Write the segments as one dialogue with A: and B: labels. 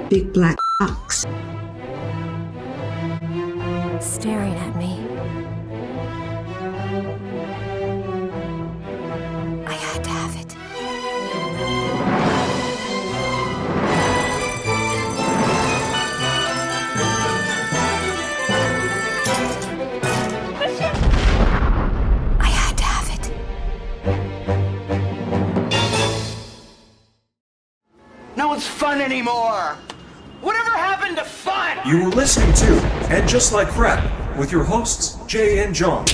A: big black box.
B: Staring at me. I had to have it. I had to have it.
C: No one's fun anymore. Whatever happened to fun?
D: You were listening to And Just Like Crap with your hosts, Jay and John.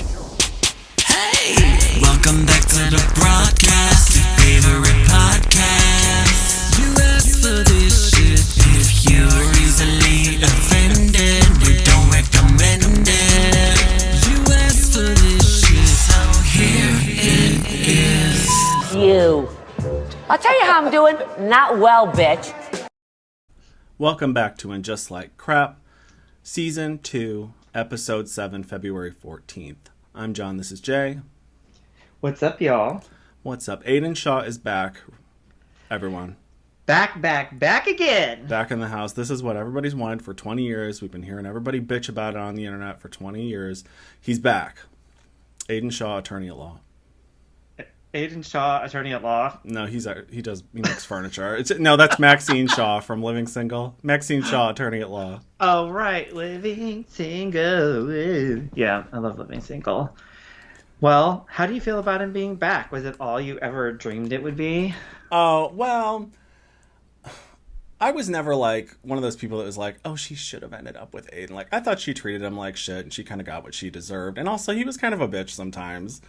E: Hey! Welcome back to the broadcast, your favorite podcast. You asked for this shit if you were easily offended. We don't recommend it. You asked for this shit, so here it is.
F: You. I'll tell you how I'm doing. Not well, bitch.
G: Welcome back to And Just Like Crap, Season 2, Episode 7, February 14th. I'm John, this is Jay.
H: What's up, y'all?
G: What's up? Aiden Shaw is back, everyone.
H: Back again.
G: Back in the house. This is what everybody's wanted for 20 years. We've been hearing everybody bitch about it on the internet for 20 years. He's back. Aiden Shaw, attorney at law.
H: Aiden Shaw, attorney at law.
G: No, he makes furniture. No, that's Maxine Shaw from Living Single. Maxine Shaw, attorney at law.
H: Oh, right. Living Single. Yeah, I love Living Single. Well, how do you feel about him being back? Was it all you ever dreamed it would be?
G: Oh, well, I was never like one of those people that was like, oh, she should have ended up with Aiden. Like, I thought she treated him like shit and she kind of got what she deserved. And also, he was kind of a bitch sometimes.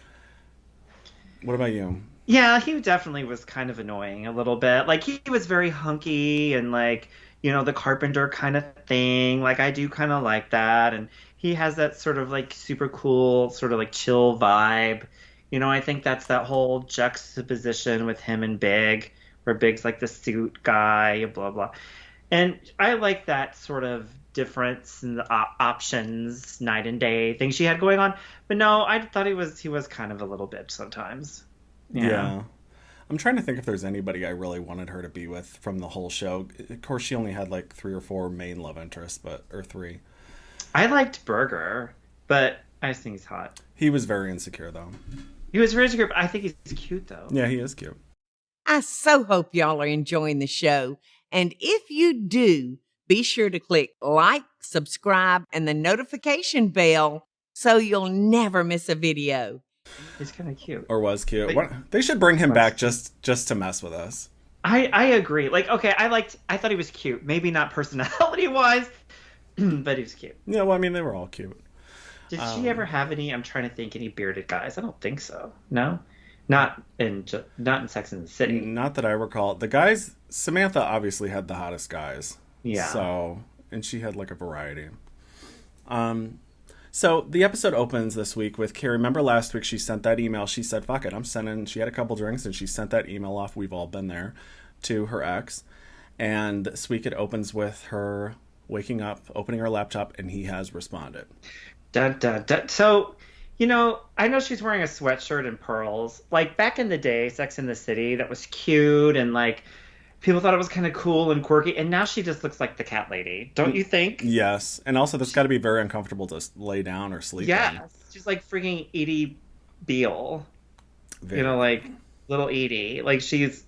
G: What about you?
H: Yeah, he definitely was kind of annoying a little bit. Like, he was very hunky and, like, you know, the carpenter kind of thing. Like, I do kind of like that. And he has that sort of, like, super cool, sort of, like, chill vibe. You know, I think that's that whole juxtaposition with him and Big, where Big's, like, the suit guy, blah, blah. And I like that sort of difference in the options, night and day things she had going on. But no, I thought he was kind of a little bitch sometimes.
G: Yeah. I'm trying to think if there's anybody I really wanted her to be with from the whole show. Of course, she only had like 3 or 4 main love interests, or 3.
H: I liked Burger, but I just think he's hot.
G: He was very insecure, though.
H: He was very insecure, but I think he's cute, though.
G: Yeah, he is cute.
I: I so hope y'all are enjoying the show. And if you do, be sure to click like, subscribe, and the notification bell so you'll never miss a video.
H: He's kind of cute.
G: Or was cute. They should bring him back just to mess with us.
H: I agree. Like, okay, I thought he was cute. Maybe not personality-wise, but he was cute.
G: Yeah, well, I mean, they were all cute.
H: Did she ever have I'm trying to think, any bearded guys? I don't think so. No? Not in Sex and the City.
G: Not that I recall. The guys, Samantha obviously had the hottest guys.
H: Yeah.
G: So, and she had like a variety. So the episode opens this week with Carrie. Remember last week she sent that email. She said, fuck it, I'm sending. She had a couple drinks and she sent that email off. We've all been there, to her ex. And this week it opens with her waking up, opening her laptop, and he has responded.
H: Dun, dun, dun. So, you know, I know she's wearing a sweatshirt and pearls. Like, back in the day, Sex and the City, that was cute, and, like, people thought it was kind of cool and quirky, and now she just looks like the cat lady. Don't you think?
G: Yes. And also, that's got to be very uncomfortable to lay down or sleep in.
H: Yeah. She's like freaking Edie Beale. Very. You know, like, little Edie. Like, she's...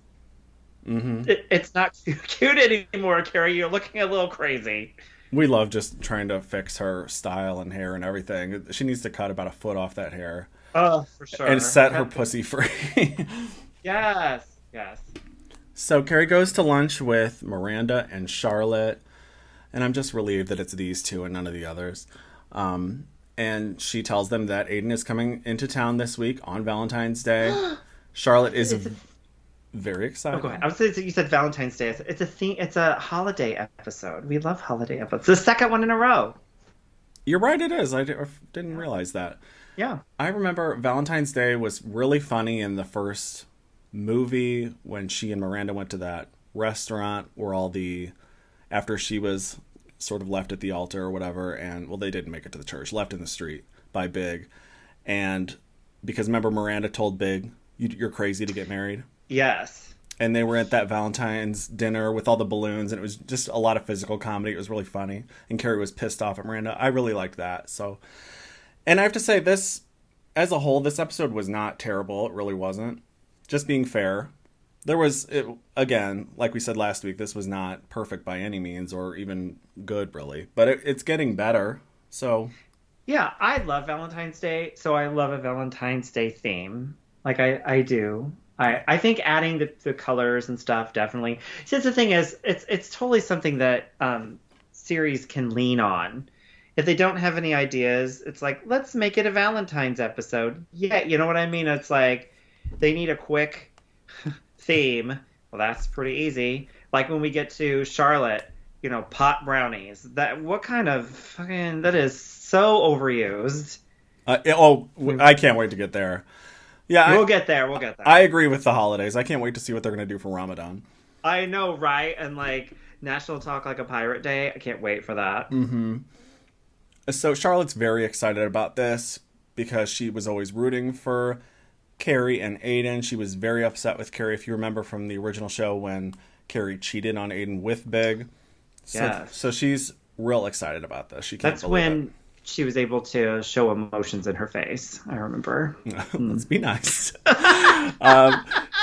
H: Mm-hmm. It's not cute anymore, Carrie. You're looking a little crazy.
G: We love just trying to fix her style and hair and everything. She needs to cut about a foot off that hair.
H: Oh, for sure.
G: And set her pussy free.
H: Yes.
G: So Carrie goes to lunch with Miranda and Charlotte. And I'm just relieved that it's these two and none of the others. And she tells them that Aiden is coming into town this week on Valentine's Day. Charlotte is very excited.
H: Oh, go ahead. I was saying, you said Valentine's Day. It's a theme. It's a holiday episode. We love holiday episodes. The second one in a row.
G: You're right. It is. I didn't realize that.
H: Yeah.
G: I remember Valentine's Day was really funny in the first movie when she and Miranda went to that restaurant where after she was sort of left at the altar or whatever, and well, they didn't make it to the church, left in the street by Big. And because remember, Miranda told Big, you're crazy to get married.
H: Yes.
G: And they were at that Valentine's dinner with all the balloons, and it was just a lot of physical comedy. It was really funny. And Carrie was pissed off at Miranda. I really liked that. So, and I have to say, this, as a whole, this episode was not terrible. It really wasn't. Just being fair. There was, again, like we said last week, this was not perfect by any means, or even good, really. But it's getting better. So,
H: yeah, I love Valentine's Day, so I love a Valentine's Day theme. Like, I do. I think adding the colors and stuff definitely. Since the thing is, it's totally something that series can lean on. If they don't have any ideas, it's like, let's make it a Valentine's episode. Yeah, you know what I mean? It's like they need a quick theme. Well, that's pretty easy. Like when we get to Charlotte, pot brownies. What kind of fucking, that is so overused.
G: I can't wait to get there. Yeah,
H: we'll get there.
G: I agree with the holidays. I can't wait to see what they're going to do for Ramadan.
H: I know, right? And like National Talk Like a Pirate Day. I can't wait for that.
G: Mm-hmm. So Charlotte's very excited about this because she was always rooting for Carrie and Aiden. She was very upset with Carrie, if you remember from the original show, when Carrie cheated on Aiden with Big. So she's real excited about this. She can't
H: That's
G: believe
H: when
G: it.
H: She was able to show emotions in her face. I remember.
G: Let's be nice.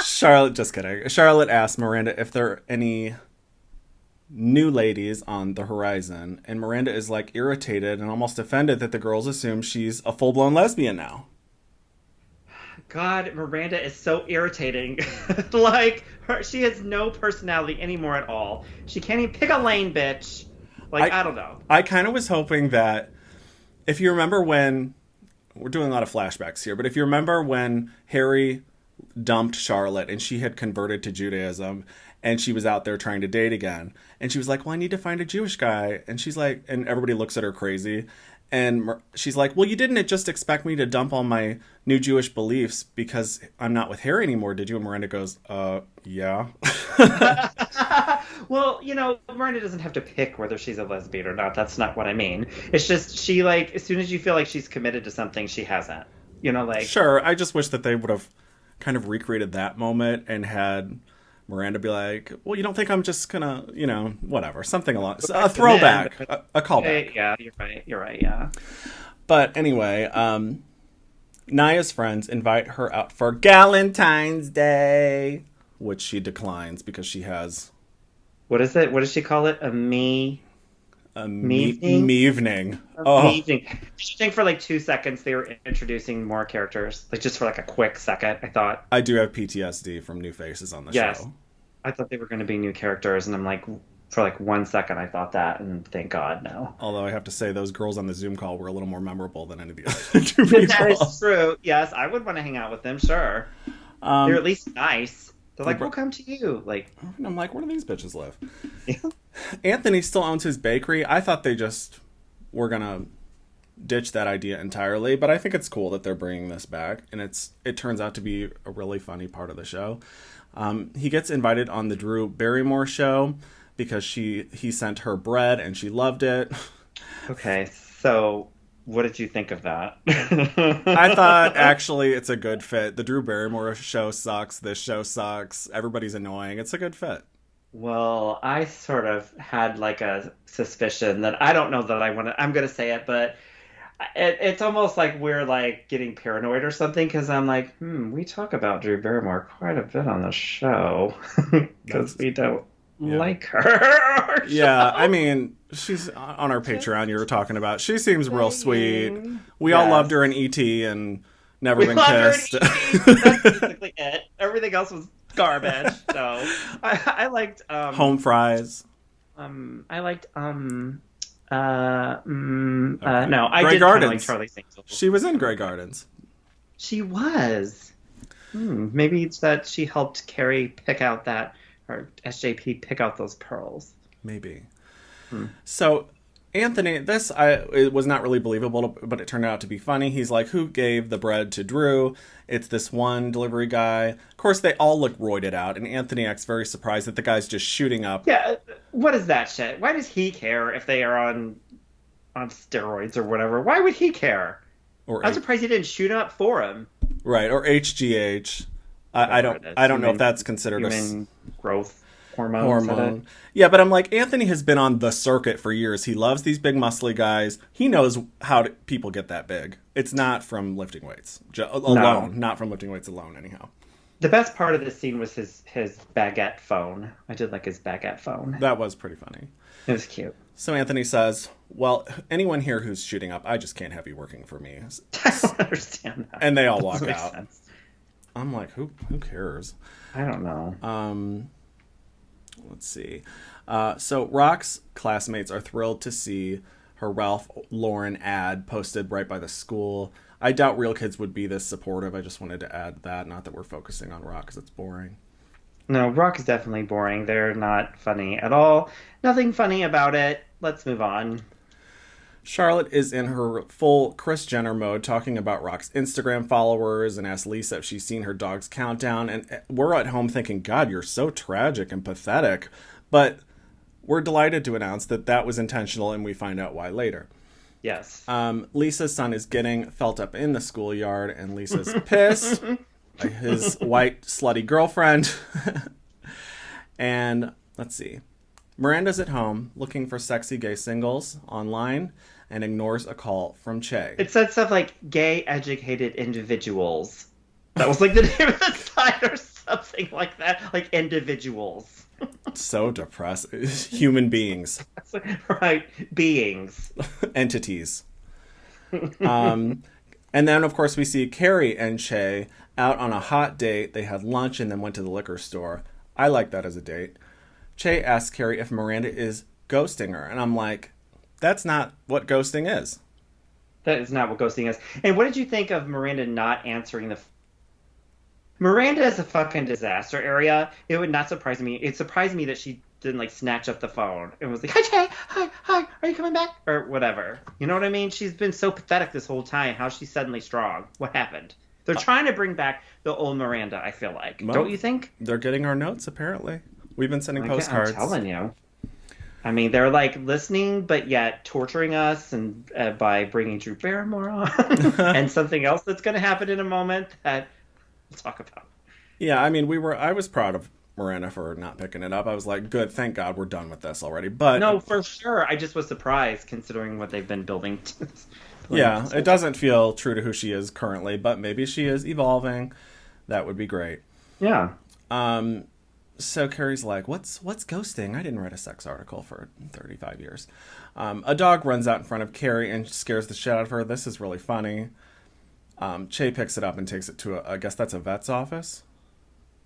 G: Charlotte, just kidding. Charlotte asked Miranda if there are any new ladies on the horizon, and Miranda is like irritated and almost offended that the girls assume she's a full-blown lesbian now.
H: God, Miranda is so irritating. Like, she has no personality anymore at all. She can't even pick a lane, bitch. Like, I don't know.
G: I kind of was hoping that, if you remember when, we're doing a lot of flashbacks here, but if you remember when Harry dumped Charlotte and she had converted to Judaism and she was out there trying to date again, and she was like, well, I need to find a Jewish guy. And she's like, and everybody looks at her crazy. And she's like, well, you didn't just expect me to dump all my new Jewish beliefs because I'm not with Harry anymore, did you? And Miranda goes, yeah.
H: Well, Miranda doesn't have to pick whether she's a lesbian or not. That's not what I mean. It's just she, like, as soon as you feel like she's committed to something, she hasn't. Like... Sure,
G: I just wish that they would have kind of recreated that moment and had Miranda be like, well, you don't think I'm just gonna, whatever, something along, a throwback, a callback.
H: Yeah, you're right, yeah.
G: But anyway, Naya's friends invite her out for Galentine's Day, which she declines because she has...
H: What is it? What does she call it?
G: Meevening.
H: Meevening. I think for like 2 seconds they were introducing more characters, like just for like a quick second. I thought
G: I do have PTSD from new faces on the show.
H: I thought they were going to be new characters, and I'm like, for like 1 second I thought that, and thank God no.
G: Although I have to say those girls on the Zoom call were a little more memorable than any of the other two people.
H: That is true. Yes, I would want to hang out with them. Sure, they're at least nice. They're like, we'll come to you. Like,
G: and I'm like, where do these bitches live?
H: Yeah.
G: Anthony still owns his bakery. I thought they just were gonna ditch that idea entirely, but I think it's cool that they're bringing this back, and it turns out to be a really funny part of the show. He gets invited on the Drew Barrymore show because he sent her bread and she loved it.
H: Okay, so what did you think of that?
G: I thought actually it's a good fit. The Drew Barrymore show sucks. This show sucks. Everybody's annoying. It's a good fit.
H: Well, I sort of had like a suspicion that I don't know that I'm going to say it, but it's almost like we're like getting paranoid or something, because I'm like, we talk about Drew Barrymore quite a bit on the show because we don't like her.
G: Yeah, I mean, she's on our Patreon you were talking about. She seems real sweet. We all loved her in E.T. and never been kissed.
H: That's basically it. Everything else was garbage. So I liked
G: Home Fries.
H: I liked no, I
G: Grey
H: did
G: Gardens.
H: like Charlie Sings.
G: She was in Grey Gardens.
H: She was. Maybe it's that she helped Carrie pick out or SJP pick out those pearls.
G: Maybe. So Anthony, it was not really believable, but it turned out to be funny. He's like, who gave the bread to Drew? It's this one delivery guy. Of course, they all look roided out, and Anthony acts very surprised that the guy's just shooting up.
H: Yeah, what is that shit? Why does he care if they are on steroids or whatever? Why would he care? I'm surprised he didn't shoot up for him.
G: Right, or HGH. I don't know if that's considered
H: growth hormone.
G: Yeah, but I'm like, Anthony has been on the circuit for years. He loves these big muscly guys. He knows how people get that big. It's not from lifting weights alone. Not from lifting weights alone, anyhow.
H: The best part of this scene was his baguette phone. I did like his baguette phone.
G: That was pretty funny.
H: It was cute.
G: So Anthony says, well, anyone here who's shooting up, I just can't have you working for me.
H: I don't understand that.
G: And they all walk out.
H: Sense.
G: I'm like, who cares?
H: I don't know.
G: Let's see. So Rock's classmates are thrilled to see her Ralph Lauren ad posted right by the school. I doubt real kids would be this supportive. I just wanted to add that. Not that we're focusing on Rock because it's boring.
H: No, Rock is definitely boring. They're not funny at all. Nothing funny about it. Let's move on.
G: Charlotte is in her full Kris Jenner mode, talking about Rock's Instagram followers, and asks Lisa if she's seen her dog's countdown. And we're at home thinking, God, you're so tragic and pathetic. But we're delighted to announce that that was intentional, and we find out why later.
H: Yes.
G: Lisa's son is getting felt up in the schoolyard, and Lisa's pissed by his white slutty girlfriend. And let's see. Miranda's at home looking for sexy gay singles online and ignores a call from Che.
H: It said stuff like gay educated individuals. That was like the name of the site or something like that. Like individuals.
G: So depressing. Human beings.
H: Right. Beings.
G: Entities. And then, of course, we see Carrie and Che out on a hot date. They had lunch and then went to the liquor store. I like that as a date. Che asks Carrie if Miranda is ghosting her. And I'm like, that's not what ghosting is.
H: That is not what ghosting is. And what did you think of Miranda not answering the... Miranda is a fucking disaster area. It would not surprise me. It surprised me that she didn't, like, snatch up the phone. It was like, hi, Che. Hi. Are you coming back? Or whatever. You know what I mean? She's been so pathetic this whole time. How's she suddenly strong? What happened? They're trying to bring back the old Miranda, I feel like. Well, don't you think?
G: They're getting our notes, apparently. We've been sending postcards.
H: I'm telling you. I mean, they're like listening, but yet torturing us, and by bringing Drew Barrymore on, and something else that's going to happen in a moment that we'll talk about.
G: Yeah, I mean, I was proud of Miranda for not picking it up. I was like, good, thank God we're done with this already. But
H: no, for sure. I just was surprised considering what they've been building.
G: Yeah, it doesn't feel true to who she is currently, but maybe she is evolving. That would be great.
H: Yeah.
G: So Carrie's like, what's ghosting? I didn't write a sex article for 35 years. A dog runs out in front of Carrie and scares the shit out of her. This is really funny. Che picks it up and takes it to I guess that's a vet's office.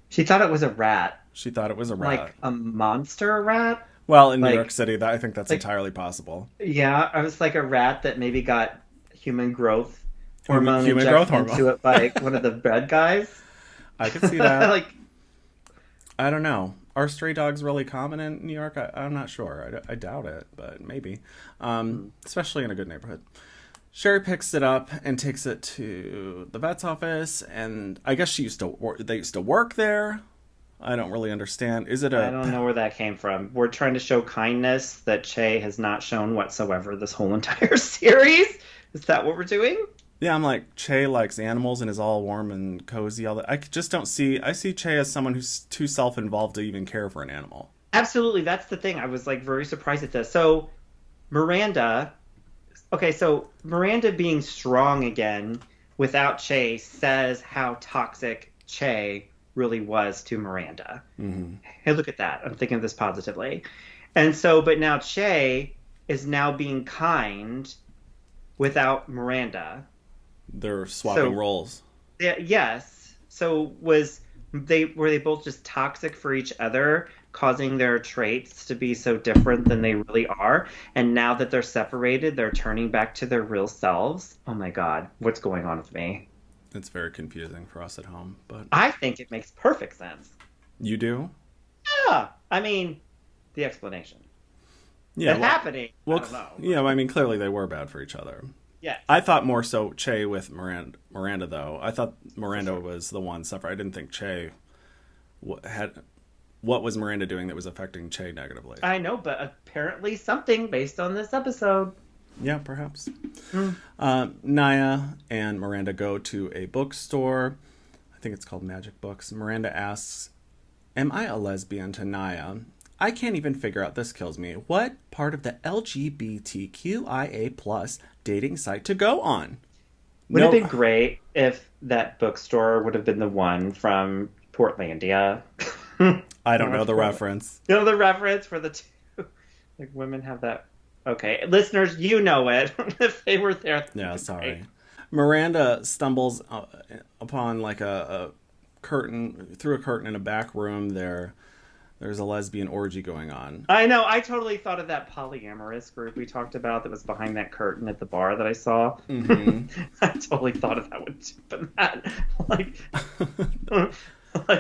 H: She thought it was a rat.
G: She thought it was a rat.
H: Like a monster rat?
G: Well, in New York City, I think that's entirely possible.
H: Yeah, I was like a rat that maybe got human growth hormone
G: human growth hormone
H: into it by one of the bred guys.
G: I could see that.
H: Like,
G: I don't know. Are stray dogs really common in New York? I'm not sure. I doubt it, but maybe. Especially in a good neighborhood. Sherry picks it up and takes it to the vet's office, and I guess they used to work there. I don't really understand. I
H: don't know where that came from. We're trying to show kindness that Che has not shown whatsoever this whole entire series. Is that what we're doing?
G: Yeah, I'm like, Che likes animals and is all warm and cozy. All that. I just don't see... I see Che as someone who's too self-involved to even care for an animal.
H: Absolutely. That's the thing. I was, like, very surprised at this. So, Miranda... Okay, so Miranda being strong again without Che says how toxic Che really was to Miranda.
G: Mm-hmm.
H: Hey, look at that. I'm thinking of this positively. And so, but now Che is now being kind without Miranda.
G: They're swapping roles.
H: Yes. So were they both just toxic for each other, causing their traits to be so different than they really are? And now that they're separated, they're turning back to their real selves? Oh my God, what's going on with me?
G: It's very confusing for us at home, but
H: I think it makes perfect sense.
G: You do?
H: Yeah. I mean, the explanation.
G: Yeah.
H: Happening.
G: Well,
H: I don't know.
G: Yeah, I mean, clearly they were bad for each other.
H: Yeah.
G: I thought more so Che with Miranda, though. I thought Miranda was the one suffering. I didn't think Che had... What was Miranda doing that was affecting Che negatively?
H: I know, but apparently something based on this episode.
G: Yeah, perhaps. Naya and Miranda go to a bookstore. I think it's called Magic Books. Miranda asks Am I a lesbian to Naya? I can't even figure out, this kills me, what part of the LGBTQIA plus dating site to go on.
H: Would have been great if that bookstore would have been the one from Portlandia.
G: I don't know the reference.
H: You know the reference for the two? Like, women have that. Okay, listeners, you know it. If they were there.
G: Yeah, sorry. Great. Miranda stumbles upon like a curtain, through a curtain in a back room there. There's a lesbian orgy going on.
H: I know. I totally thought of that polyamorous group we talked about that was behind that curtain at the bar that I saw.
G: Mm-hmm.
H: I totally thought of that one too. But that, like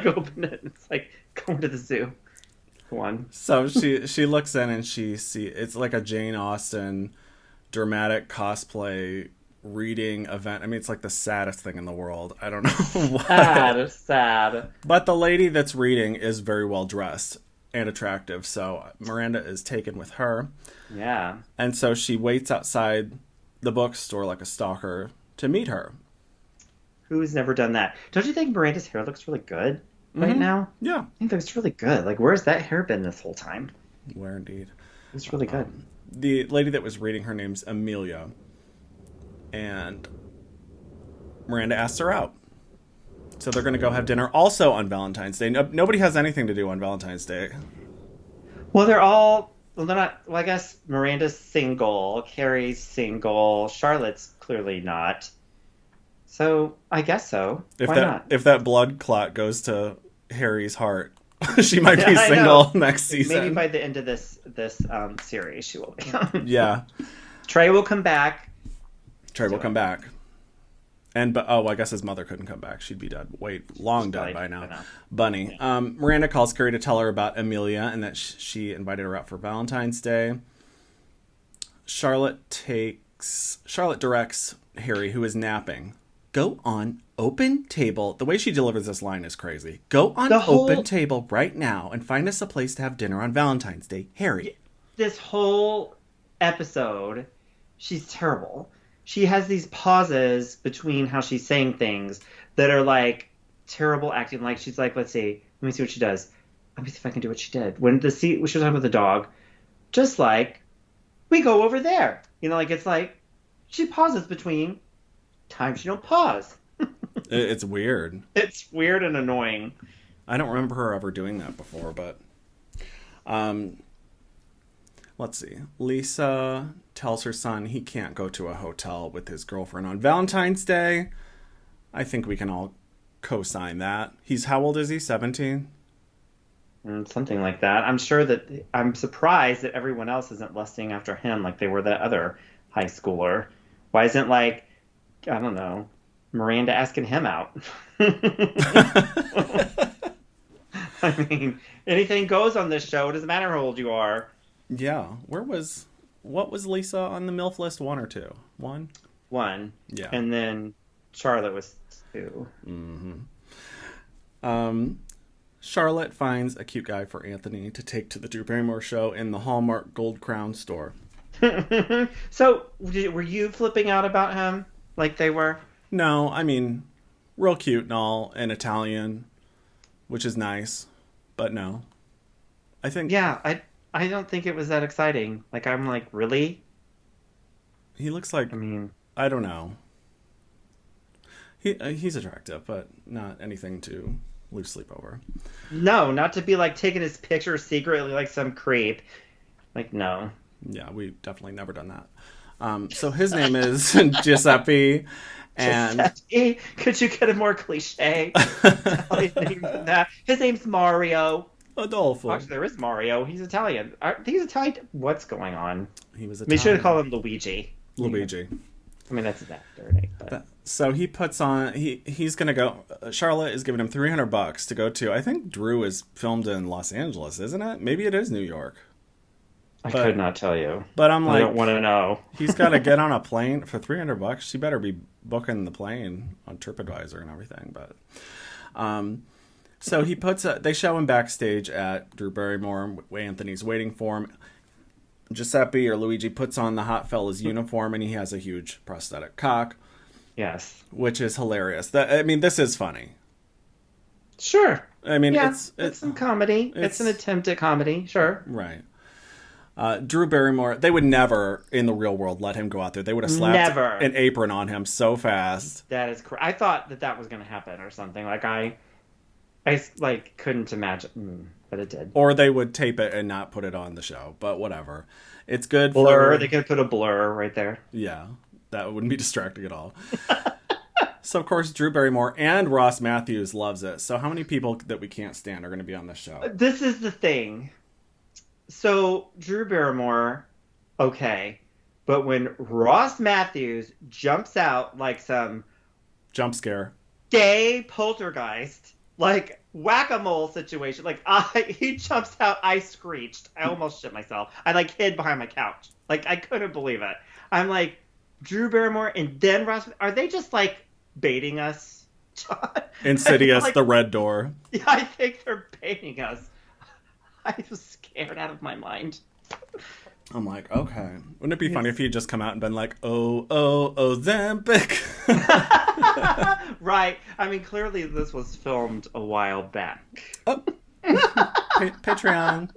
H: open it. It's like going to the zoo. One.
G: So she looks in and it's like a Jane Austen dramatic cosplay reading event. I mean, it's like the saddest thing in the world. I don't know why.
H: Sad.
G: But the lady that's reading is very well dressed and attractive, so Miranda is taken with her.
H: Yeah.
G: And so she waits outside the bookstore like a stalker to meet her.
H: Who's never done that? Don't you think Miranda's hair looks really good right now?
G: Yeah.
H: I think it looks really good. Like, where's that hair been this whole time?
G: Where indeed.
H: It's really good.
G: The lady that was reading, her name's Amelia. And Miranda asks her out. So they're going to go have dinner also on Valentine's Day. Nobody has anything to do on Valentine's Day.
H: Well, they're not, well, I guess Miranda's single, Carrie's single, Charlotte's clearly not. So I guess so. Why not?
G: If that blood clot goes to Harry's heart, she might be single next season.
H: Maybe by the end of this series, she will be.
G: Yeah.
H: Trey will come back.
G: Trey will come back. I guess his mother couldn't come back. She'd be dead. Long dead by now. Bunny. Yeah. Miranda calls Carrie to tell her about Amelia and that she invited her out for Valentine's Day. Charlotte directs Harry, who is napping, go on open table. The way she delivers this line is crazy. Go on open table right now and find us a place to have dinner on Valentine's Day. Harry.
H: This whole episode, she's terrible. She has these pauses between how she's saying things that are like terrible acting. Like she's like, let me see what she does. Let me see if I can do what she did. When she was talking with the dog, just like, we go over there. You know, like it's like she pauses between times she don't pause.
G: It's weird.
H: It's weird and annoying.
G: I don't remember her ever doing that before, but let's see. Lisa tells her son he can't go to a hotel with his girlfriend on Valentine's Day. I think we can all co-sign that. How old is he? 17?
H: Something like that. I'm surprised that everyone else isn't lusting after him like they were that other high schooler. Why isn't, like, I don't know, Miranda asking him out? I mean, anything goes on this show. It doesn't matter how old you are.
G: Yeah. What was Lisa on the MILF list? 1 or 2? 1?
H: 1.
G: Yeah.
H: And then Charlotte was 2.
G: Mm-hmm. Charlotte finds a cute guy for Anthony to take to the Drew Barrymore show in the Hallmark Gold Crown store.
H: So, were you flipping out about him like they were?
G: No, I mean, real cute and all, and Italian, which is nice, but no. I think...
H: Yeah, I don't think it was that exciting. Like, I'm like, really?
G: He looks like... I don't know. He's attractive, but not anything to lose sleep over.
H: No, not to be, like, taking his picture secretly like some creep. Like, no.
G: Yeah, we've definitely never done that. So his name is Giuseppe, and...
H: Giuseppe? Could you get a more cliche? His name's Mario.
G: Adolfo.
H: Actually, there is Mario. He's Italian. He's Italian. What's going on?
G: He was
H: Italian. We should have called him Luigi.
G: Luigi.
H: I mean, that's his actor, right? But...
G: So he puts on... He's going to go... Charlotte is giving him $300 to go to... I think Drew is filmed in Los Angeles, isn't it? Maybe it is New York.
H: I could not tell you.
G: But I'm like...
H: I don't want to know.
G: He's got to get on a plane for $300. She better be booking the plane on TripAdvisor and everything. But... So he they show him backstage at Drew Barrymore. Anthony's waiting for him. Giuseppe or Luigi puts on the hot fella's uniform and he has a huge prosthetic cock.
H: Yes.
G: Which is hilarious. This is funny.
H: Sure.
G: I mean,
H: Yeah,
G: it's
H: some comedy. It's an attempt at comedy, sure.
G: Right. Drew Barrymore, they would never, in the real world, let him go out there. They would have slapped an apron on him so fast.
H: That is correct. I thought that was going to happen or something. Like, I like, couldn't imagine, but it did.
G: Or they would tape it and not put it on the show, but whatever. It's good
H: blur. They could put a blur right there.
G: Yeah, that wouldn't be distracting at all. So, of course, Drew Barrymore and Ross Matthews loves it. So how many people that we can't stand are going to be on this show?
H: This is the thing. So, Drew Barrymore, okay. But when Ross Matthews jumps out like some...
G: jump scare.
H: Gay poltergeist, like whack-a-mole situation. Like, he jumps out, I screeched. I almost shit myself. I, like, hid behind my couch. Like, I couldn't believe it. I'm like, Drew Barrymore and then Ross... Are they just, like, baiting us, John?
G: Insidious,
H: like,
G: the red door.
H: Yeah, I think they're baiting us. I was scared out of my mind.
G: I'm like, okay. Wouldn't it be funny if he'd just come out and been like, oh, Ozempic?
H: Right. I mean, clearly this was filmed a while back.
G: Oh. Patreon.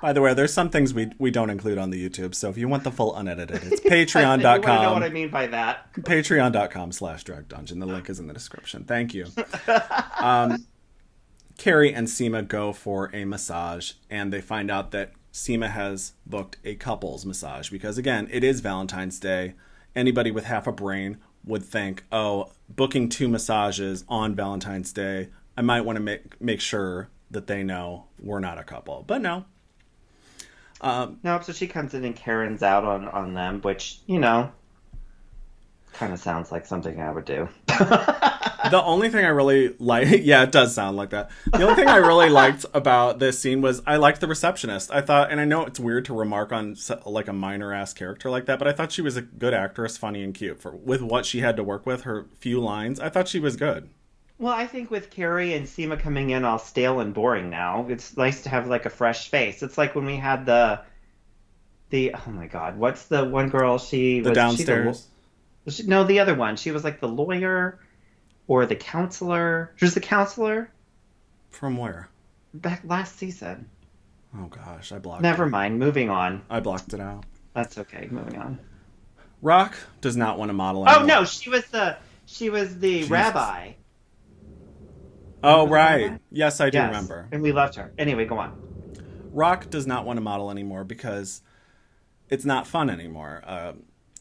G: By the way, there's some things we don't include on the YouTube, so if you want the full unedited, it's patreon.com.
H: You want to know what I mean by that?
G: Patreon.com/Drag Dungeon. The link is in the description. Thank you. Carrie and Seema go for a massage, and they find out that Seema has booked a couples massage because, again, it is Valentine's Day. Anybody with half a brain would think, oh, booking 2 massages on Valentine's Day, I might want to make sure that they know we're not a couple. But no.
H: No, so she comes in and Karen's out on them, which, you know, kind of sounds like something I would do.
G: The only thing I really yeah, it does sound like that. The only thing I really liked about this scene was I liked the receptionist. I thought, and I know it's weird to remark on like a minor ass character like that, but I thought she was a good actress, funny and cute with what she had to work with, her few lines. I thought she was good.
H: Well, I think with Carrie and Seema coming in all stale and boring now, it's nice to have like a fresh face. It's like when we had the oh my god, what's the one girl
G: the downstairs?
H: No, the other one. She was like the lawyer or the counselor. She was the counselor.
G: From where?
H: Back last season.
G: Oh gosh, I blocked
H: Never mind, moving on.
G: I blocked it out.
H: That's okay, moving on.
G: Rock does not want to model anymore.
H: Oh no, she was the rabbi.
G: Oh right. Yes, I do remember.
H: And we loved her. Anyway, go on.
G: Rock does not want to model anymore because it's not fun anymore.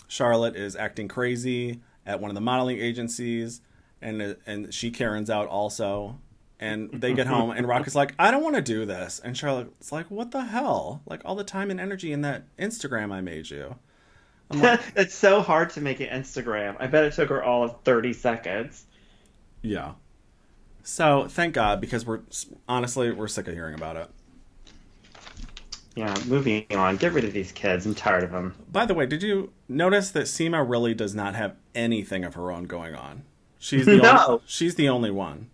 G: Charlotte is acting crazy at one of the modeling agencies, and she Karen's out also. And they get home, and Rock is like, I don't want to do this. And Charlotte's like, what the hell? Like, all the time and energy in that Instagram I made you. I'm like,
H: it's so hard to make an Instagram. I bet it took her all of 30 seconds.
G: Yeah. So, thank God, because we're sick of hearing about it.
H: Yeah, moving on. Get rid of these kids. I'm tired of them.
G: By the way, did you notice that Seema really does not have anything of her own going on? She's the only one.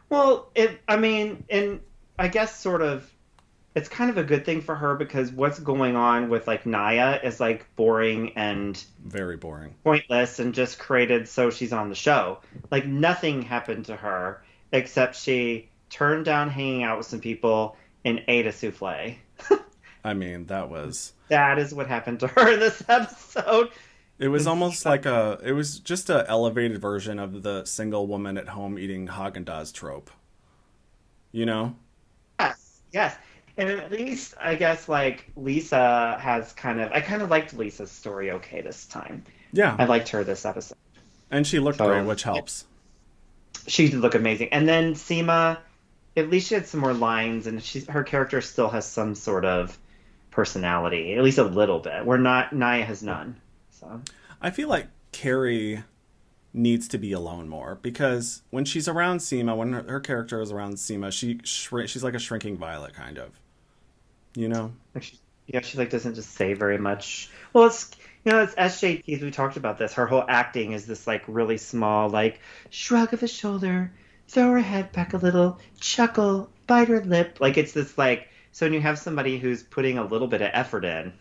H: Well, I guess sort of, it's kind of a good thing for her because what's going on with like Naya is like boring and
G: very boring,
H: pointless, and just created so she's on the show. Like nothing happened to her except she turned down hanging out with some people and ate a souffle.
G: I mean, that
H: is what happened to her in this episode.
G: It was almost like it was just a elevated version of the single woman at home eating Haagen-Dazs trope. You know?
H: Yes. And at least, I guess, like, Lisa has I kind of liked Lisa's story okay this time.
G: Yeah.
H: I liked her this episode.
G: And she looked great, which helps.
H: She did look amazing. And then Seema, at least she had some more lines, and her character still has some sort of personality, at least a little bit, where Naya has none. So
G: I feel like Carrie needs to be alone more because when she's around Seema, when her character is around Seema, she's like a shrinking violet, kind of. You know?
H: She like doesn't just say very much. Well, it's SJPs. We talked about this. Her whole acting is this like really small, like shrug of a shoulder, throw her head back a little, chuckle, bite her lip. Like it's this like. So when you have somebody who's putting a little bit of effort in.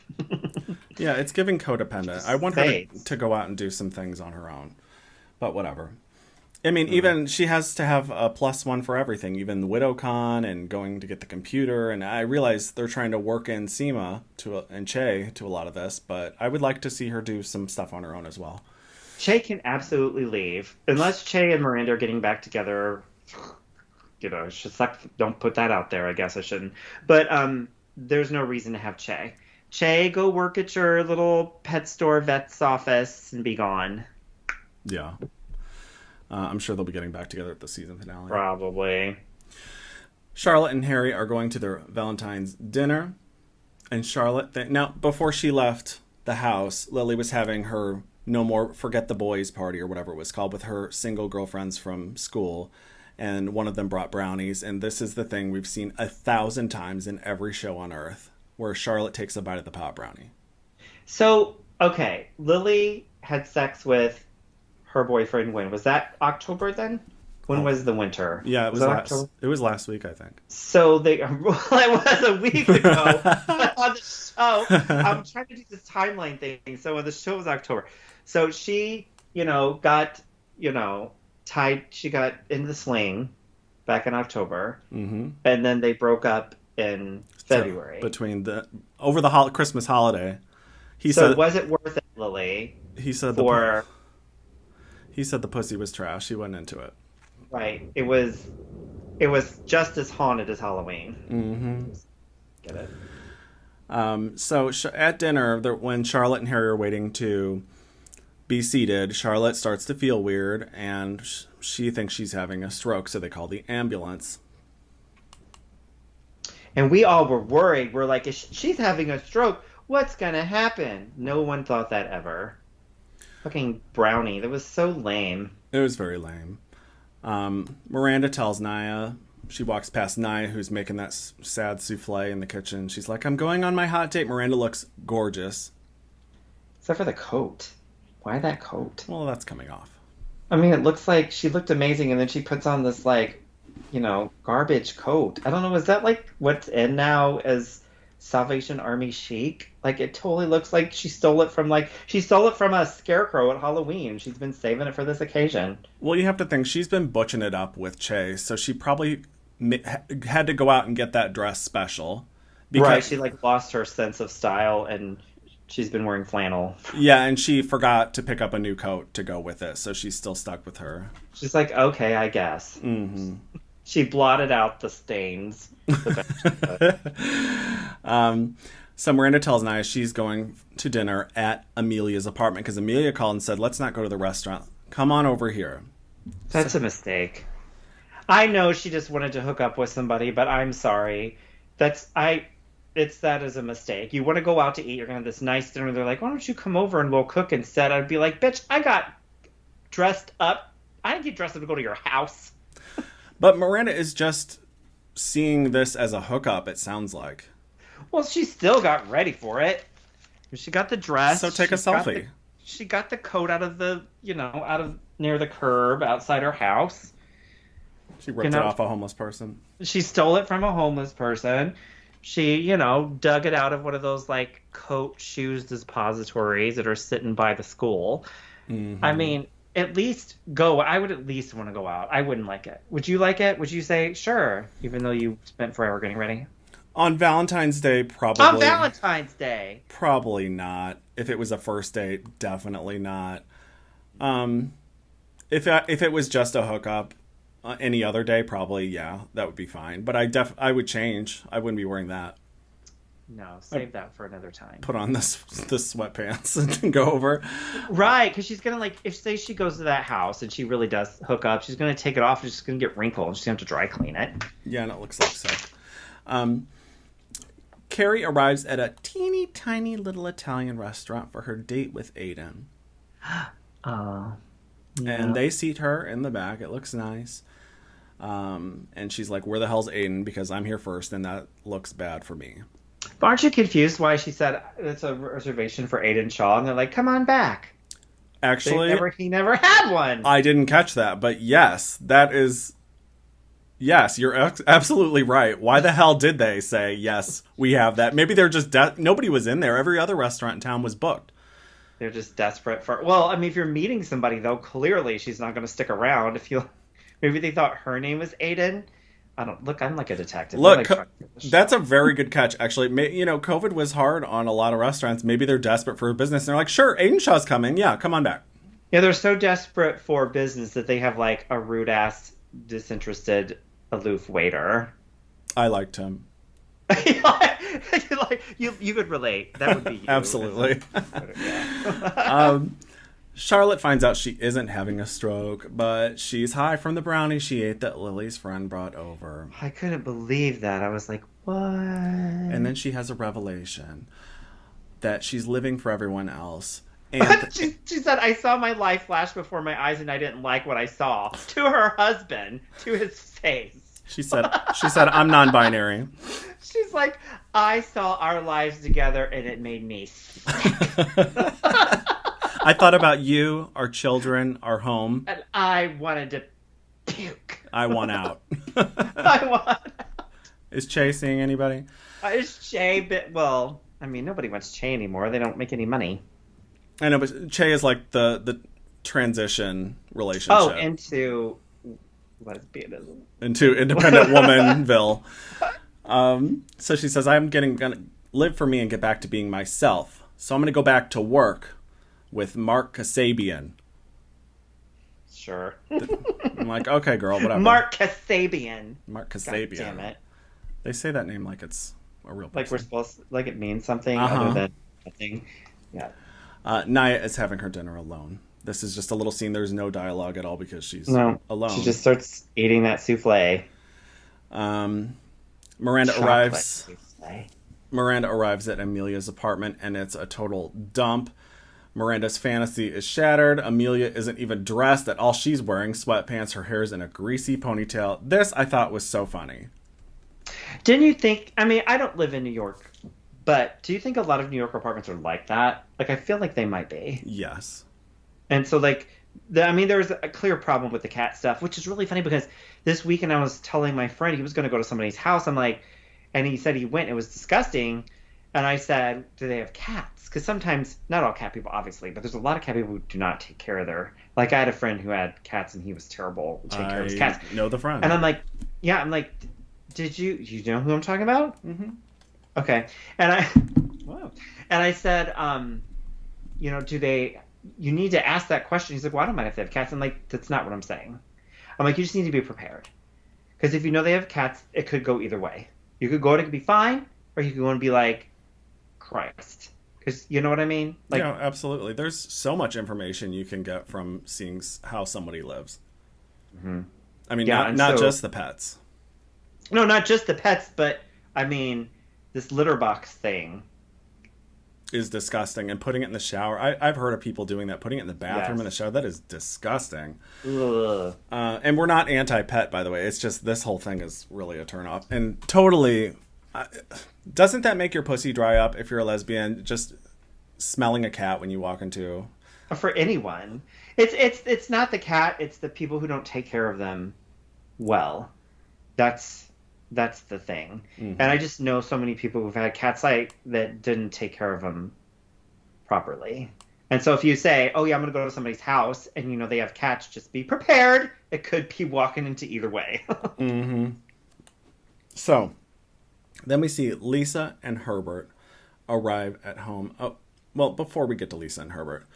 G: Yeah, it's giving codependent. I want her to go out and do some things on her own. But whatever. I mean, even she has to have a +1 for everything, even the WidowCon and going to get the computer. And I realize they're trying to work in Seema and Che to a lot of this, but I would like to see her do some stuff on her own as well.
H: Che can absolutely leave. Unless Che and Miranda are getting back together. It's just like, don't put that out there. I guess I shouldn't. But there's no reason to have Che. Che, go work at your little pet store vet's office and be gone.
G: Yeah. I'm sure they'll be getting back together at the season finale.
H: Probably.
G: Charlotte and Harry are going to their Valentine's dinner. And Charlotte... Now, before she left the house, Lily was having her no more forget the boys party or whatever it was called with her single girlfriends from school. And one of them brought brownies. And this is the thing we've seen 1,000 times in every show on Earth, where Charlotte takes a bite of the pot brownie.
H: So, okay. Lily had sex with her boyfriend when? Was that October then? When was the winter?
G: Yeah, it was last week, I think.
H: So it was a week ago on the show. I'm trying to do this timeline thing. So when the show was October. So she, got, tied. She got in the sling back in October. Mm-hmm. And then they broke up in February.
G: So over the Christmas holiday. He
H: said,
G: said,
H: was it worth it, Lily?
G: He said He said the pussy was trash. He went into it.
H: Right. It was just as haunted as Halloween.
G: Mm-hmm.
H: Get it?
G: So at dinner, when Charlotte and Harry are waiting to be seated, Charlotte starts to feel weird, and she thinks she's having a stroke, so they call the ambulance.
H: And we all were worried. We're like, if she's having a stroke, what's going to happen? No one thought that ever. Fucking brownie. That was so lame.
G: It was very lame. Miranda tells Naya, she walks past Naya, who's making that sad souffle in the kitchen. She's like, I'm going on my hot date. Miranda looks gorgeous.
H: Except for the coat. Why that coat?
G: Well, that's coming off.
H: I mean, it looks like she looked amazing, and then she puts on this, garbage coat. I don't know, is that, what's in now as Salvation Army chic? It totally looks like she stole it from a scarecrow at Halloween. She's been saving it for this occasion.
G: Well, you have to think she's been butching it up with Che, so she probably had to go out and get that dress special.
H: Right, she lost her sense of style, and she's been wearing flannel.
G: Yeah, and she forgot to pick up a new coat to go with it, so she's still stuck with her.
H: She's like, okay, I guess.
G: Mm-hmm.
H: She blotted out the stains.
G: So Miranda tells Naya she's going to dinner at Amelia's apartment because Amelia called and said, let's not go to the restaurant. Come on over here.
H: That's a mistake. I know she just wanted to hook up with somebody, but I'm sorry. That is a mistake. You want to go out to eat, you're going to have this nice dinner. They're like, why don't you come over and we'll cook instead? I'd be like, bitch, I got dressed up. I didn't get dressed up to go to your house.
G: But Miranda is just seeing this as a hookup, it sounds like.
H: Well, she still got ready for it. She got the dress.
G: So take a selfie.
H: She got the coat out of near the curb outside her house.
G: She ripped it off a homeless person.
H: She stole it from a homeless person. She, dug it out of one of those coat shoes depositories that are sitting by the school. Mm-hmm. I mean, at least go. I would at least want to go out. I wouldn't like it. Would you like it? Would you say, sure, even though you spent forever getting ready?
G: On Valentine's Day, probably.
H: On Valentine's Day?
G: Probably not. If it was a first date, definitely not. If it was just a hookup, any other day, probably, yeah, that would be fine. But I would change. I wouldn't be wearing that.
H: No, save that for another time.
G: Put on the sweatpants and go over.
H: Right, because she's going to, if say she goes to that house and she really does hook up, she's going to take it off and it's just going to get wrinkled and she's going to have to dry clean it.
G: Yeah, and it looks like so. Carrie arrives at a teeny tiny little Italian restaurant for her date with Aiden.
H: Yeah.
G: And they seat her in the back. It looks nice. And she's like, where the hell's Aiden? Because I'm here first, and that looks bad for me.
H: But aren't you confused why she said it's a reservation for Aiden Shaw? And they're like, come on back.
G: Actually,
H: he never had one.
G: I didn't catch that. But yes, that is... Yes, you're absolutely right. Why the hell did they say, yes, we have that? Maybe they're just... Nobody was in there. Every other restaurant in town was booked.
H: They're just desperate for. Well, I mean, if you're meeting somebody though, clearly she's not going to stick around. If you, maybe they thought her name was Aiden. I don't look. I'm like a detective.
G: Look, that's a very good catch. Actually, COVID was hard on a lot of restaurants. Maybe they're desperate for business. And they're like, sure, Aiden Shaw's coming. Yeah, come on back.
H: Yeah, they're so desperate for business that they have like a rude ass, disinterested, aloof waiter.
G: I liked him.
H: Like you could relate. That would be you.
G: Absolutely. Charlotte finds out she isn't having a stroke, but she's high from the brownie she ate that Lily's friend brought over.
H: I couldn't believe that. I was like, what?
G: And then she has a revelation that she's living for everyone else. And
H: she said, I saw my life flash before my eyes and I didn't like what I saw. To her husband, to his face.
G: She said, I'm non-binary.
H: She's like, I saw our lives together and it made me sick.
G: I thought about you, our children, our home.
H: And I wanted to puke.
G: I want out.
H: I want out.
G: Is Che seeing anybody?
H: Is Che, well, I mean, nobody wants Che anymore. They don't make any money.
G: I know, but Che is like the transition relationship.
H: Oh, into lesbianism.
G: Into independent womanville. So she says, I'm gonna live for me and get back to being myself. So I'm gonna go back to work with Mark Kasabian.
H: Sure.
G: I'm like, okay, girl, whatever.
H: Mark Kasabian.
G: Mark Kasabian.
H: God damn it.
G: They say that name like it's a real person.
H: Like we're supposed to, like it means something other than nothing. Yeah.
G: Naya is having her dinner alone. This is just a little scene. There's no dialogue at all because she's alone.
H: She just starts eating that souffle.
G: Miranda arrives at Amelia's apartment and it's a total dump. Miranda's fantasy is shattered. Amelia isn't even dressed at all. She's wearing sweatpants. Her hair's in a greasy ponytail. This I thought was so funny.
H: Didn't you think, I mean, I don't live in New York, but do you think a lot of New York apartments are like that? Like, I feel like they might be.
G: Yes.
H: And so, like, there's a clear problem with the cat stuff, which is really funny because this weekend I was telling my friend he was going to go to somebody's house. I'm like, and he said he went. It was disgusting. And I said, do they have cats? Because sometimes, not all cat people, obviously, but there's a lot of cat people who do not take care of their... Like, I had a friend who had cats and he was terrible taking care of his cats.
G: I know the friend.
H: And I'm like, did you know who I'm talking about?
G: Mm-hmm.
H: Okay. And I said, you need to ask that question. He's like, well, I don't mind if they have cats. I'm like, that's not what I'm saying. I'm like, you just need to be prepared. Because if you know they have cats, it could go either way. You could go and it could be fine, or you could go and be like, Christ. Because you know what I mean? Like,
G: yeah, absolutely. There's so much information you can get from seeing how somebody lives.
H: Mm-hmm.
G: I mean, not just the pets.
H: No, not just the pets, but I mean, this litter box thing
G: is disgusting. And putting it in the shower. I've heard of people doing that, putting it in the bathroom in the shower. That is disgusting.
H: Ugh.
G: And we're not anti-pet, by the way. It's just this whole thing is really a turnoff. And totally... doesn't that make your pussy dry up if you're a lesbian? Just smelling a cat when you walk into...
H: For anyone. It's not the cat, it's the people who don't take care of them well. That's the thing. Mm-hmm. And I just know so many people who've had cats that didn't take care of them properly. And so if you say, oh yeah, I'm going to go to somebody's house and you know they have cats, just be prepared. It could be walking into either way.
G: Mm-hmm. So... Then we see Lisa and Herbert arrive at home. Oh, well, before we get to Lisa and Herbert,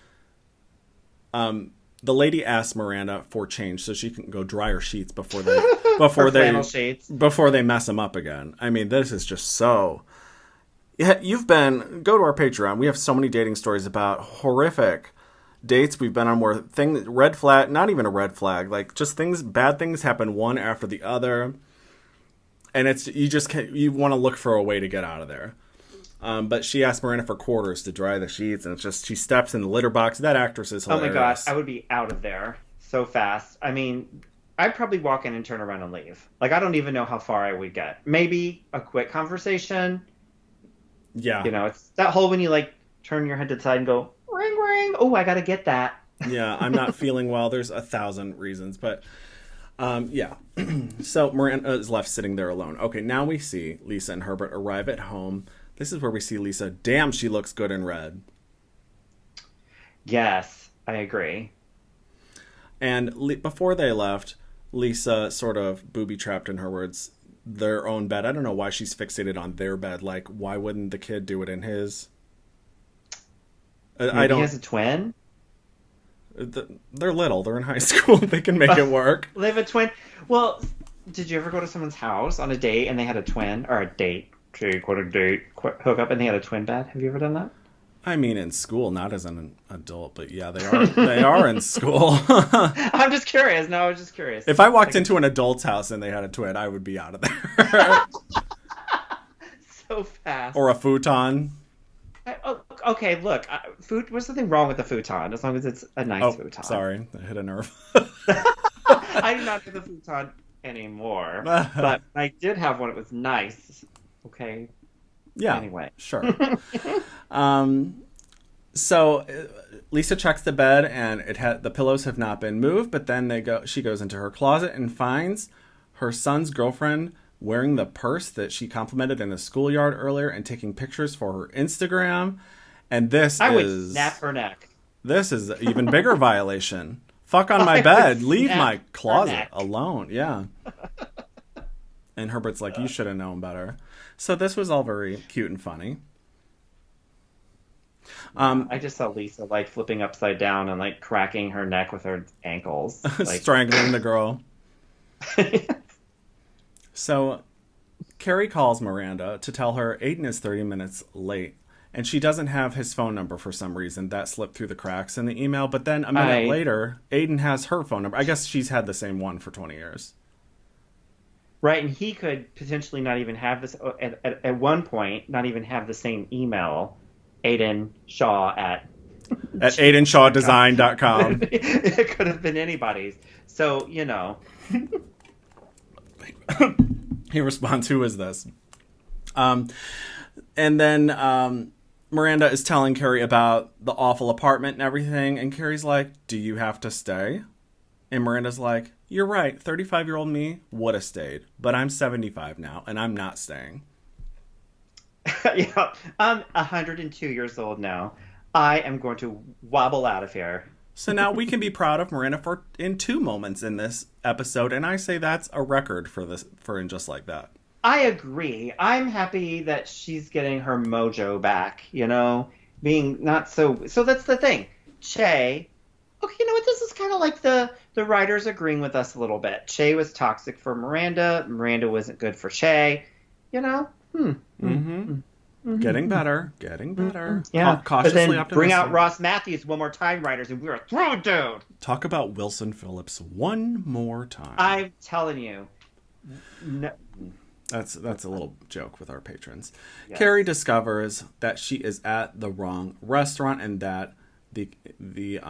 G: the lady asks Miranda for change so she can go dry her sheets before they mess them up again. I mean, this is just so. Yeah, go to our Patreon. We have so many dating stories about horrific dates we've been on where red flag, not even a red flag, like just bad things happen one after the other. And you want to look for a way to get out of there. But she asked Miranda for quarters to dry the sheets, and it's just, she steps in the litter box. That actress is hilarious.
H: Oh my gosh, I would be out of there so fast. I mean, I'd probably walk in and turn around and leave. Like, I don't even know how far I would get. Maybe a quick conversation.
G: Yeah.
H: You know, it's that whole when you, like, turn your head to the side and go, ring, ring. Oh, I got to get that.
G: Yeah, I'm not feeling well. There's 1,000 reasons, but... yeah. So Miranda is left sitting there alone. Okay, now we see Lisa and Herbert arrive at home. This is where we see Lisa. Damn, she looks good in red.
H: Yes, I agree.
G: And before they left, Lisa sort of booby-trapped, in her words, their own bed. I don't know why she's fixated on their bed. Like, why wouldn't the kid do it in his?
H: Maybe he has a twin?
G: They're little. They're in high school. They can make it work.
H: They have a twin. Well, did you ever go to someone's house on a date and they had a twin? Or a date, quote a date, hook up and they had a twin bed? Have you ever done that?
G: I mean, in school, not as an adult, but yeah, they are. They are in school.
H: I'm just curious. No, I was just curious.
G: If I walked into an adult's house and they had a twin, I would be out of there.
H: So fast.
G: Or a futon.
H: Okay, look. What's the thing wrong with the futon? As long as it's a nice futon.
G: Sorry, I hit a nerve.
H: I do not have the futon anymore, but I did have one. It was nice. Okay.
G: Yeah.
H: Anyway.
G: Sure. So Lisa checks the bed, and the pillows have not been moved. But then she goes into her closet and finds her son's girlfriend wearing the purse that she complimented in the schoolyard earlier and taking pictures for her Instagram. And I would
H: snap her neck.
G: This is an even bigger violation. Fuck on my bed. Leave my closet alone. Yeah. And Herbert's like, you should have known better. So this was all very cute and funny.
H: I just saw Lisa like flipping upside down and like cracking her neck with her ankles. Like...
G: Strangling the girl. So Carrie calls Miranda to tell her Aiden is 30 minutes late. And she doesn't have his phone number for some reason. That slipped through the cracks in the email. But then a minute later, Aiden has her phone number. I guess she's had the same one for 20 years.
H: Right, and he could potentially not even have this, at one point, not even have the same email, Aiden Shaw at
G: AidenShawDesign.com.
H: It could have been anybody's. So, you know.
G: He responds, who is this? And then Miranda is telling Carrie about the awful apartment and everything. And Carrie's like, do you have to stay? And Miranda's like, you're right. 35-year-old me would have stayed. But I'm 75 now, and I'm not staying.
H: Yeah, I'm 102 years old now. I am going to wobble out of here.
G: So now we can be proud of Miranda in 2 moments in this episode. And I say that's a record for In Just Like That.
H: I agree. I'm happy that she's getting her mojo back, you know, being not so... So that's the thing. Che... Okay, you know what? This is kind of like the writers agreeing with us a little bit. Che was toxic for Miranda. Miranda wasn't good for Che. You know?
G: Getting better. Getting better.
H: Yeah.
G: Cautiously
H: but then
G: optimistic.
H: Bring out Ross Matthews one more time, writers, and we're through, dude.
G: Talk about Wilson Phillips one more time.
H: I'm telling you. No.
G: That's a little joke with our patrons.
H: Yes.
G: Carrie discovers that she is at the wrong restaurant and that the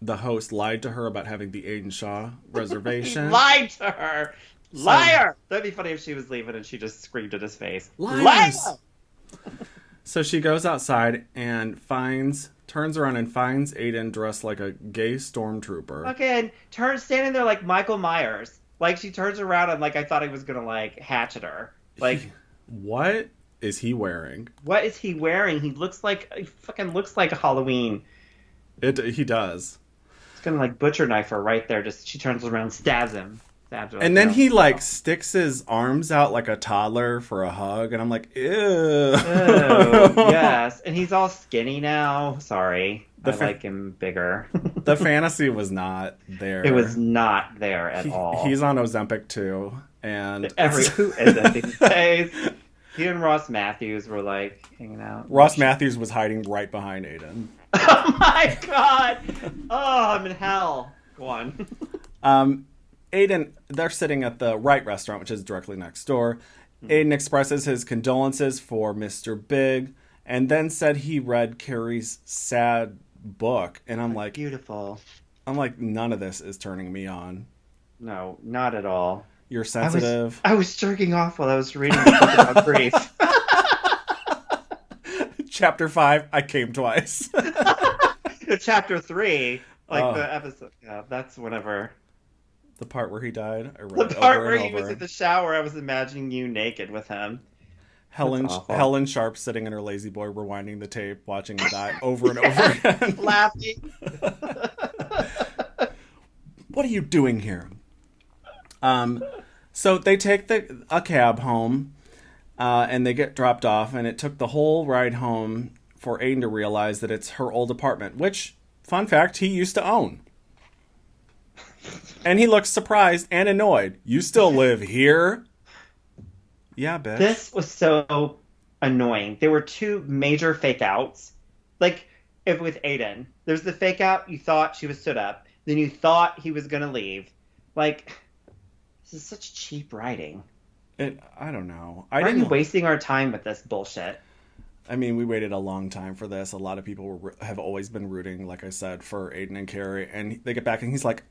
G: host lied to her about having the Aiden Shaw reservation.
H: He lied to her. Liar! That'd be funny if she was leaving and she just screamed at his face.
G: Liars! Liar! So she goes outside and turns around and finds Aiden dressed like a gay stormtrooper.
H: Okay, standing there like Michael Myers. Like, she turns around and, like, I thought he was gonna, like, hatchet her. Like...
G: What is he wearing?
H: What is he wearing? He fucking looks like a Halloween.
G: He does.
H: He's gonna, like, butcher knife her right there. She turns around, stabs him.
G: And then he, like, sticks his arms out like a toddler for a hug. And I'm like, ew.
H: Yes. And he's all skinny now. Sorry. I like him bigger.
G: The fantasy was not there.
H: It was not there at all.
G: He's on Ozempic too. And
H: who isn't these days? He and Ross Matthews were like hanging out.
G: Ross Matthews was hiding right behind Aiden.
H: Oh my god! Oh, I'm in hell. Go on.
G: Aiden, they're sitting at the Wright restaurant, which is directly next door. Aiden expresses his condolences for Mr. Big, and then said he read Carrie's sad book, and I'm like,
H: beautiful.
G: I'm like, none of this is turning me on.
H: No, not at all.
G: You're sensitive.
H: I was jerking off while I was reading the book about grief.
G: Chapter 5, I came twice.
H: Chapter 3, like the episode. Yeah, that's whenever.
G: The part where he died. I read
H: the part where he was in the shower, I was imagining you naked with him.
G: Helen Sharp sitting in her lazy boy, rewinding the tape, watching him die over and over again.
H: Laughing.
G: What are you doing here? So they take a cab home, and they get dropped off, and it took the whole ride home for Aiden to realize that it's her old apartment, which, fun fact, he used to own. And he looks surprised and annoyed. You still live here? Yeah, bitch.
H: This was so annoying. There were two major fake outs. Like, if with Aiden, there's the fake out, you thought she was stood up, then you thought he was going to leave. Like, this is such cheap writing.
G: I don't know.
H: Why are you wasting our time with this bullshit?
G: I mean, we waited a long time for this. A lot of people have always been rooting, like I said, for Aiden and Carrie. And they get back and he's like,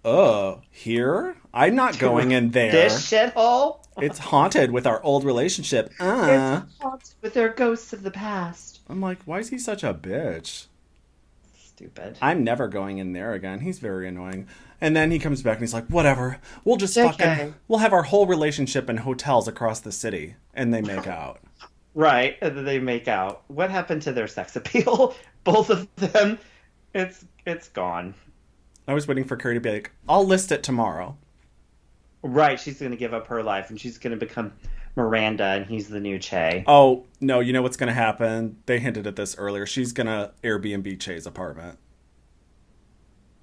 G: here? I'm not going in there.
H: This shithole?
G: It's haunted with our old relationship.
H: It's haunted with their ghosts of the past.
G: I'm like, why is he such a bitch?
H: Stupid.
G: I'm never going in there again. He's very annoying. And then he comes back and he's like, whatever. We'll just we'll have our whole relationship in hotels across the city. And they make out.
H: Right, and then they make out. What happened to their sex appeal? Both of them, it's gone.
G: I was waiting for Carrie to be like, I'll list it tomorrow.
H: Right, she's going to give up her life, and she's going to become Miranda, and he's the new Che.
G: Oh, no, you know what's going to happen? They hinted at this earlier. She's going to Airbnb Che's apartment.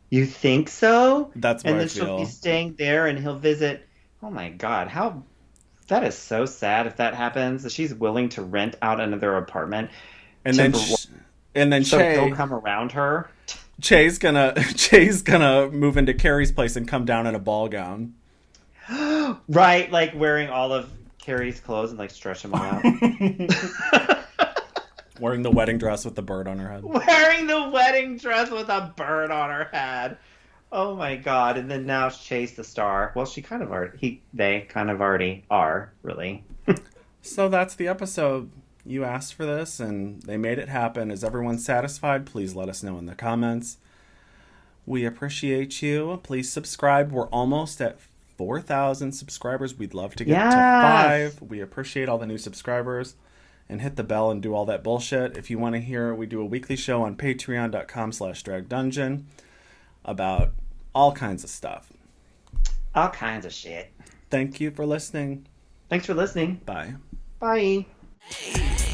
H: You think so?
G: That's what I feel.
H: And then she'll be staying there, and he'll visit. Oh my God, that is so sad if that happens. That she's willing to rent out another apartment,
G: and then
H: so
G: Che,
H: he'll come around her.
G: Che's gonna move into Carrie's place and come down in a ball gown.
H: Right, like wearing all of Carrie's clothes and like stretch them all out.
G: Wearing the wedding dress with the bird on her head.
H: Wearing the wedding dress with a bird on her head. Oh my God! And then now Che's the star. Well, they kind of already are, really.
G: So that's the episode. You asked for this, and they made it happen. Is everyone satisfied? Please let us know in the comments. We appreciate you. Please subscribe. We're almost at 4,000 subscribers. We'd love to get to 5. We appreciate all the new subscribers. And hit the bell and do all that bullshit. If you want to hear, we do a weekly show on patreon.com/dragdungeon about all kinds of stuff.
H: All kinds of shit.
G: Thank you for listening.
H: Thanks for listening.
G: Bye.
H: Bye.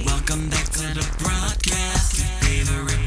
E: Welcome back to the broadcast. Your favorite